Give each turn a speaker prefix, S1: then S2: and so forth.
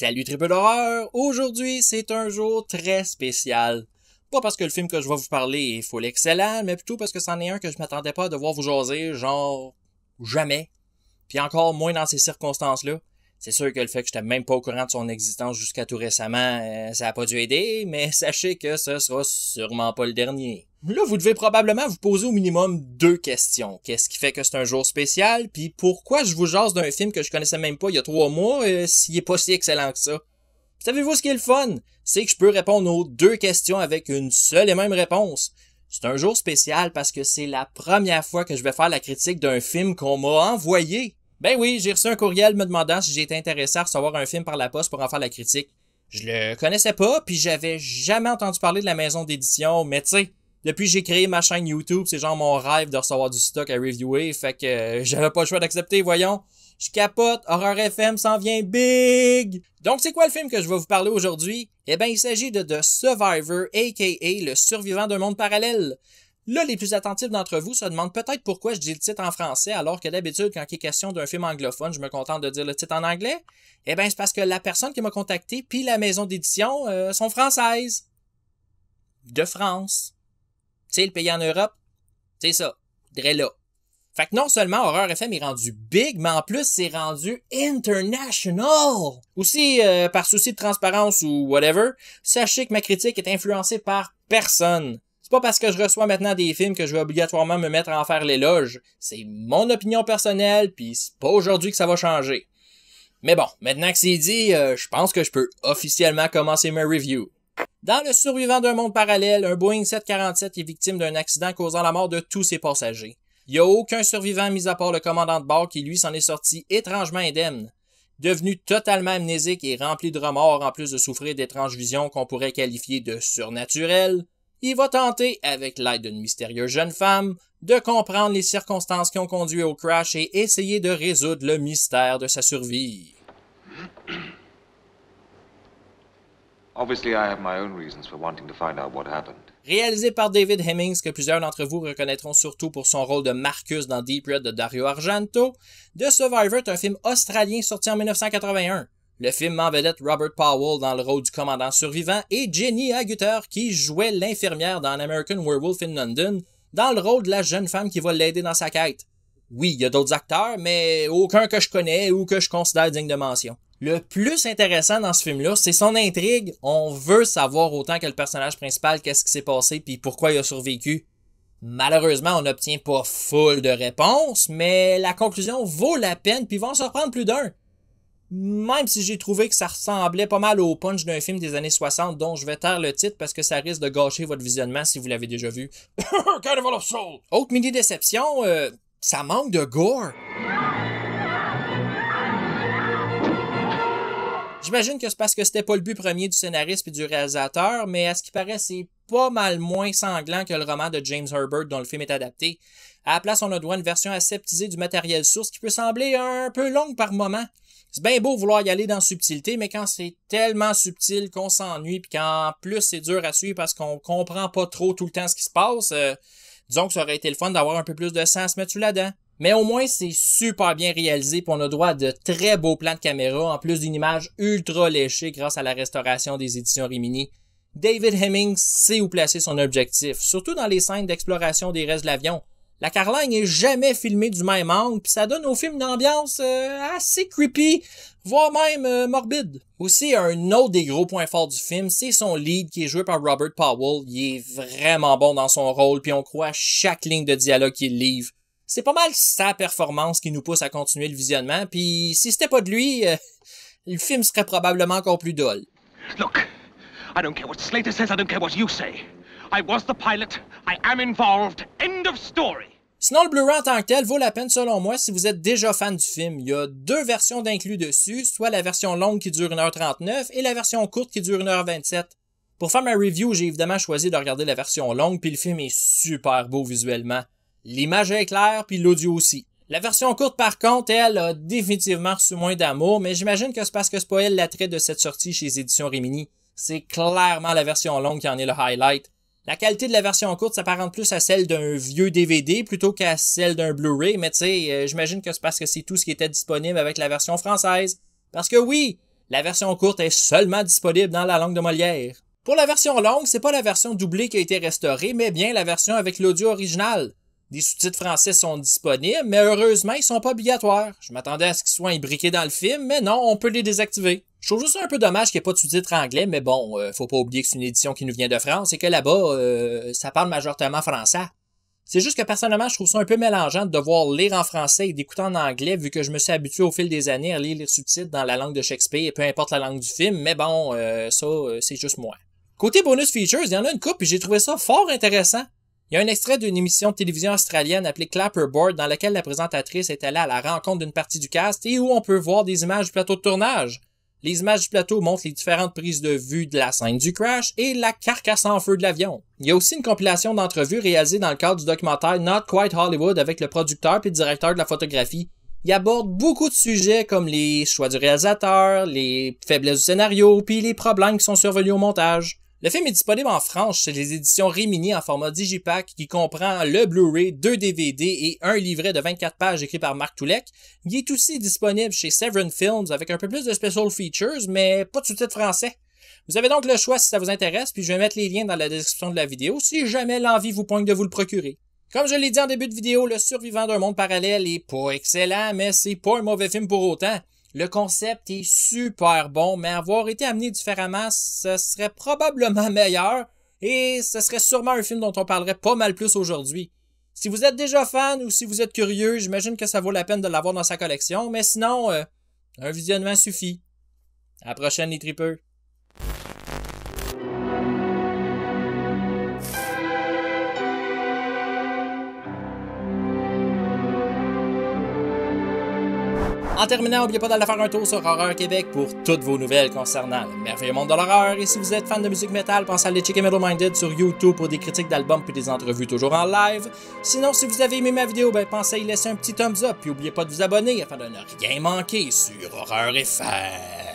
S1: Salut Triple Horreur! Aujourd'hui, c'est un jour très spécial. Pas parce que le film que je vais vous parler est full excellent, mais plutôt parce que c'en est un que je m'attendais pas à devoir vous jaser, genre... jamais. Puis encore moins dans ces circonstances-là. C'est sûr que le fait que j'étais même pas au courant de son existence jusqu'à tout récemment, ça a pas dû aider, mais sachez que ce sera sûrement pas le dernier. Là, vous devez probablement vous poser au minimum 2 questions. Qu'est-ce qui fait que c'est un jour spécial? Puis pourquoi je vous jase d'un film que je connaissais même pas il y a 3 mois, s'il est pas si excellent que ça? Savez-vous ce qui est le fun? C'est que je peux répondre aux 2 questions avec une seule et même réponse. C'est un jour spécial parce que c'est la première fois que je vais faire la critique d'un film qu'on m'a envoyé. Ben oui, j'ai reçu un courriel me demandant si j'étais intéressé à recevoir un film par la poste pour en faire la critique. Je le connaissais pas, puis j'avais jamais entendu parler de la maison d'édition, mais tu sais, depuis que j'ai créé ma chaîne YouTube, c'est genre mon rêve de recevoir du stock à reviewer, fait que j'avais pas le choix d'accepter, voyons. Je capote, Horreur FM s'en vient big! Donc c'est quoi le film que je vais vous parler aujourd'hui? Eh ben il s'agit de The Survivor, a.k.a. le survivant d'un monde parallèle. Là, les plus attentifs d'entre vous se demandent peut-être pourquoi je dis le titre en français alors que d'habitude, quand il est question d'un film anglophone, je me contente de dire le titre en anglais. Eh ben c'est parce que la personne qui m'a contacté puis la maison d'édition sont françaises. De France. Tu sais, le pays en Europe, c'est ça, dré là. Fait que non seulement Horreur FM est rendu big, mais en plus c'est rendu international. Aussi, par souci de transparence ou whatever, sachez que ma critique est influencée par personne. C'est pas parce que je reçois maintenant des films que je vais obligatoirement me mettre à en faire l'éloge. C'est mon opinion personnelle, pis c'est pas aujourd'hui que ça va changer. Mais bon, maintenant que c'est dit, je pense que je peux officiellement commencer ma review. Dans Le survivant d'un monde parallèle, un Boeing 747 est victime d'un accident causant la mort de tous ses passagers. Il n'y a aucun survivant mis à part le commandant de bord qui lui s'en est sorti étrangement indemne. Devenu totalement amnésique et rempli de remords en plus de souffrir d'étranges visions qu'on pourrait qualifier de surnaturelles, il va tenter, avec l'aide d'une mystérieuse jeune femme, de comprendre les circonstances qui ont conduit au crash et essayer de résoudre le mystère de sa survie.
S2: Obviously, I have my own reasons for wanting to find out what happened.
S1: Réalisé par David Hemmings, que plusieurs d'entre vous reconnaîtront surtout pour son rôle de Marcus dans Deep Red de Dario Argento, The Survivor est un film australien sorti en 1981. Le film met en vedette Robert Powell dans le rôle du commandant survivant et Jenny Agutter qui jouait l'infirmière dans American Werewolf in London dans le rôle de la jeune femme qui va l'aider dans sa quête. Oui, il y a d'autres acteurs, mais aucun que je connais ou que je considère digne de mention. Le plus intéressant dans ce film-là, c'est son intrigue. On veut savoir autant que le personnage principal qu'est-ce qui s'est passé puis pourquoi il a survécu. Malheureusement, on n'obtient pas full de réponses, mais la conclusion vaut la peine puis va en surprendre plus d'un. Même si j'ai trouvé que ça ressemblait pas mal au punch d'un film des années 60 dont je vais taire le titre parce que ça risque de gâcher votre visionnement si vous l'avez déjà vu. Carnival of Soul! Autre mini-déception, ça manque de gore. J'imagine que c'est parce que c'était pas le but premier du scénariste et du réalisateur, mais à ce qui paraît, c'est pas mal moins sanglant que le roman de James Herbert dont le film est adapté. À la place, on a droit à une version aseptisée du matériel source qui peut sembler un peu longue par moment. C'est bien beau vouloir y aller dans subtilité, mais quand c'est tellement subtil qu'on s'ennuie puis qu'en plus c'est dur à suivre parce qu'on comprend pas trop tout le temps ce qui se passe, disons que ça aurait été le fun d'avoir un peu plus de sang à se mettre sous la dent. Mais au moins, c'est super bien réalisé puis on a droit à de très beaux plans de caméra en plus d'une image ultra léchée grâce à la restauration des éditions Rimini. David Hemmings sait où placer son objectif, surtout dans les scènes d'exploration des restes de l'avion. La Caroline est jamais filmée du même angle puis ça donne au film une ambiance assez creepy, voire même morbide. Aussi, un autre des gros points forts du film, c'est son lead qui est joué par Robert Powell. Il est vraiment bon dans son rôle puis on croit à chaque ligne de dialogue qu'il livre. C'est pas mal sa performance qui nous pousse à continuer le visionnement, puis si c'était pas de lui, le film serait probablement encore plus dole.
S3: Look, I don't care what Slater says, I don't care what you say. I was the pilot, I am involved, end of story.
S1: Sinon, le Blu-ray en tant que tel vaut la peine selon moi si vous êtes déjà fan du film. Il y a 2 versions d'inclus dessus, soit la version longue qui dure 1h39 et la version courte qui dure 1h27. Pour faire ma review, j'ai évidemment choisi de regarder la version longue, puis le film est super beau visuellement. L'image est claire, puis l'audio aussi. La version courte, par contre, elle a définitivement reçu moins d'amour, mais j'imagine que c'est parce que c'est pas elle l'attrait de cette sortie chez les éditions Rimini. C'est clairement la version longue qui en est le highlight. La qualité de la version courte s'apparente plus à celle d'un vieux DVD plutôt qu'à celle d'un Blu-ray, mais tu sais, j'imagine que c'est parce que c'est tout ce qui était disponible avec la version française. Parce que oui, La version courte est seulement disponible dans la langue de Molière. Pour la version longue, c'est pas la version doublée qui a été restaurée, mais bien la version avec l'audio original. Des sous-titres français sont disponibles, mais heureusement, ils sont pas obligatoires. Je m'attendais à ce qu'ils soient imbriqués dans le film, mais non, on peut les désactiver. Je trouve juste un peu dommage qu'il n'y ait pas de sous-titres anglais, mais bon, faut pas oublier que c'est une édition qui nous vient de France et que là-bas, ça parle majoritairement français. C'est juste que personnellement, je trouve ça un peu mélangeant de devoir lire en français et d'écouter en anglais, vu que je me suis habitué au fil des années à lire les sous-titres dans la langue de Shakespeare, peu importe la langue du film, mais bon, ça, c'est juste moi. Côté bonus features, il y en a une couple et j'ai trouvé ça fort intéressant. Il y a un extrait d'une émission de télévision australienne appelée Clapperboard dans laquelle la présentatrice est allée à la rencontre d'une partie du cast et où on peut voir des images du plateau de tournage. Les images du plateau montrent les différentes prises de vue de la scène du crash et la carcasse en feu de l'avion. Il y a aussi une compilation d'entrevues réalisées dans le cadre du documentaire Not Quite Hollywood avec le producteur et le directeur de la photographie. Il aborde beaucoup de sujets comme les choix du réalisateur, les faiblesses du scénario, puis les problèmes qui sont survenus au montage. Le film est disponible en France chez les éditions Rimini en format Digipack qui comprend le Blu-ray, 2 DVD et un livret de 24 pages écrit par Marc Toulek. Il est aussi disponible chez Severin Films avec un peu plus de special features, mais pas de sous-titres français. Vous avez donc le choix si ça vous intéresse, puis je vais mettre les liens dans la description de la vidéo si jamais l'envie vous pointe de vous le procurer. Comme je l'ai dit en début de vidéo, Le Survivant d'un monde parallèle est pas excellent, mais c'est pas un mauvais film pour autant. Le concept est super bon, mais avoir été amené différemment, ce serait probablement meilleur et ce serait sûrement un film dont on parlerait pas mal plus aujourd'hui. Si vous êtes déjà fan ou si vous êtes curieux, j'imagine que ça vaut la peine de l'avoir dans sa collection, mais sinon, un visionnement suffit. À la prochaine les tripeux. En terminant, n'oubliez pas d'aller faire un tour sur Horreur Québec pour toutes vos nouvelles concernant le merveilleux monde de l'horreur. Et si vous êtes fan de musique métal, pensez à aller checker Metal Minded sur YouTube pour des critiques d'albums puis des entrevues toujours en live. Sinon, si vous avez aimé ma vidéo, pensez à y laisser un petit thumbs up puis n'oubliez pas de vous abonner afin de ne rien manquer sur Horreur FR.